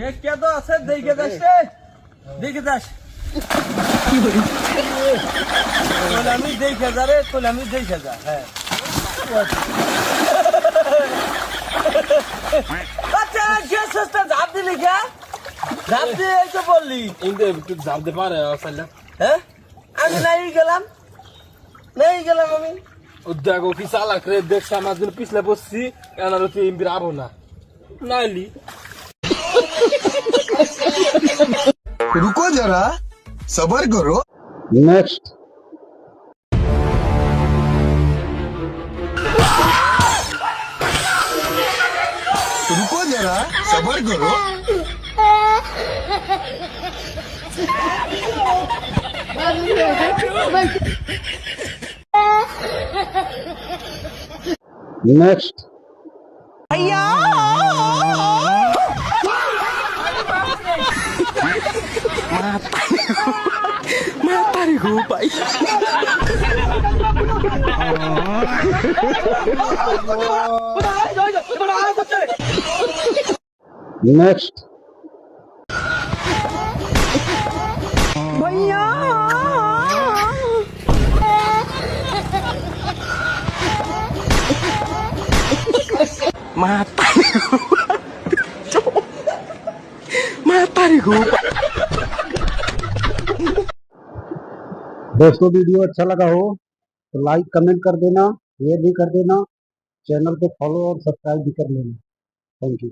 এ কে তো আছে দেখে যাস রে, দেখে যাস। আমি দেখে যা রে, আমি দেখে যা। হ্যাঁ আচ্ছা গ্যাসটা ঝাঁপ দিলি কে? ঝাঁপ দিয়ে এই তো বললি একটু ঝাঁপ দিতে পারে সাইলা। হ্যাঁ আমি নাই গেলাম আমি। ও দেখো কি চালাক রে, দেখছে আমার জন্য পিছলে বসছি, এনার তুই এমপির আবো না নাইলি। रुको जरा सबर करो। नेक्स्ट रुको जरा सबर करो। नेक्स्ट नेक्स्ट दोस्तों वीडियो अच्छा लगा हो तो लाइक कमेंट कर देना, शेयर भी कर देना, चैनल को फॉलो और सब्सक्राइब भी कर लेना। Thank you.